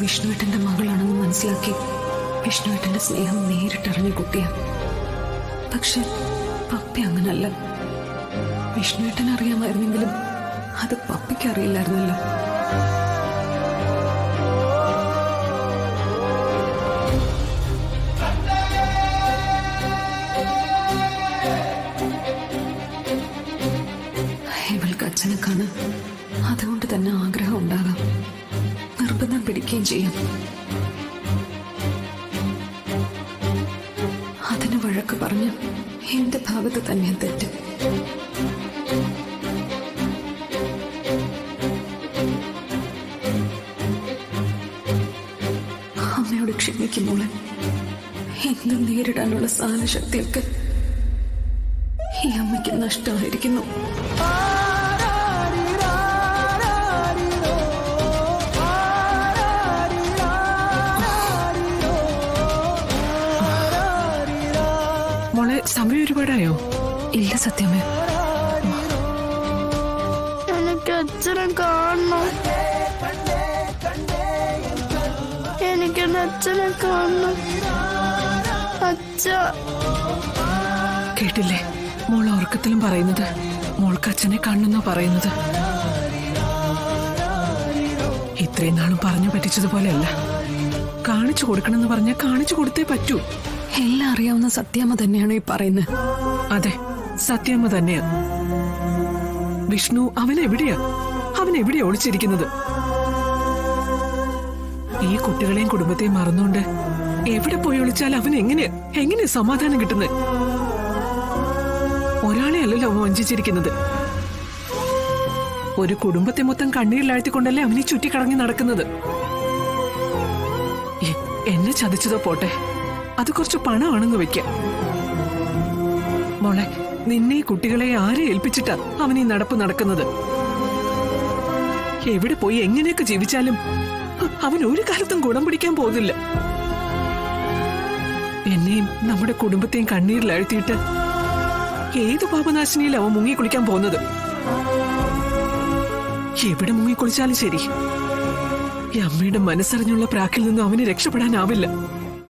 വിഷ്ണുവേട്ടന്റെ മകളാണെന്ന് മനസ്സിലാക്കി വിഷ്ണുവേട്ടന്റെ സ്നേഹം നേരിട്ടറിഞ്ഞ കുട്ടിയാ. പക്ഷെ പപ്പി അങ്ങനല്ല. വിഷ്ണുവേട്ടൻ അറിയാമായിരുന്നെങ്കിലും അത് പപ്പിക്ക് അറിയില്ലായിരുന്നല്ലോ. ഇവൾക്ക് അച്ഛനെ കാണാൻ അതുകൊണ്ട് തന്നെ ആഗ്രഹം ഉണ്ടാകാം, നിർബന്ധം പിടിക്കുകയും ചെയ്യും. അതിന് വഴക്ക് പറഞ്ഞ് എന്റെ ഭാഗത്ത് തന്നെ തെറ്റ്. അമ്മയോട് ക്ഷമിക്കുമ്പോളെ എന്ത് നേരിടാനുള്ള സാഹചര്യശക്തിയൊക്കെ ഈ അമ്മയ്ക്ക് നഷ്ടമായിരിക്കുന്നു. മോളെ, സമയം ഒരുപാടായോ? ഇല്ല സത്യമേ, എനിക്ക് അച്ഛനെ കാണണം. എനിക്കെന്റെ അച്ഛനെ കാണണം. അച്ഛ കേട്ടില്ലേ മോൾ ഉറക്കത്തിലും പറയുന്നത്? മോൾക്ക് അച്ഛനെ കാണണമെന്നാ പറയുന്നത്. ഇത്രയും നാളും പറഞ്ഞു പറ്റിച്ചതുപോലെയല്ല. കാണിച്ചു കൊടുക്കണമെന്ന് പറഞ്ഞാൽ കാണിച്ചു കൊടുത്തേ പറ്റൂ. എല്ലാം അറിയാവുന്ന സത്യാമ്മ തന്നെയാണോ ഈ പറയുന്നത്? അതെ, സത്യാമ്മ തന്നെയാ. വിഷ്ണു അവനെവിടെയാ ഒളിച്ചിരിക്കുന്നത്? ഈ കുട്ടികളെയും കുടുംബത്തെയും മറന്നുകൊണ്ട് എവിടെ പോയി ഒളിച്ചാൽ അവൻ എങ്ങനെ സമാധാനം കിട്ടുന്നത്? ഒരാളെ അല്ലല്ലോ അവൻ വഞ്ചിച്ചിരിക്കുന്നത്. ഒരു കുടുംബത്തെ മൊത്തം കണ്ണീരിലാഴ്ത്തിക്കൊണ്ടല്ലേ അവനെ ചുറ്റിക്കറങ്ങി നടക്കുന്നത്. എന്നെ ചതിച്ചതോ പോട്ടെ, അത് കുറച്ച് പണമാണെന്ന് വെക്കാം. മോളെ, നിന്നെ കുട്ടികളെ ആരെ ഏൽപ്പിച്ചിട്ടാ അവൻ ഈ നടപ്പ് നടക്കുന്നത്? എവിടെ പോയി എങ്ങനെയൊക്കെ ജീവിച്ചാലും അവൻ ഒരു കാലത്തും ഗുണം പിടിക്കാൻ പോകുന്നില്ല. എന്നെയും നമ്മുടെ കുടുംബത്തെയും കണ്ണീരിലാഴ്ത്തിയിട്ട് ഏത് പാപനാശിനിയിൽ അവൻ മുങ്ങിക്കുളിക്കാൻ പോകുന്നത്? എവിടെ മുങ്ങിക്കുളിച്ചാലും ശരി, ഈ അമ്മയുടെ മനസ്സറിഞ്ഞുള്ള പ്രാക്കിൽ നിന്നും അവന് രക്ഷപ്പെടാനാവില്ല.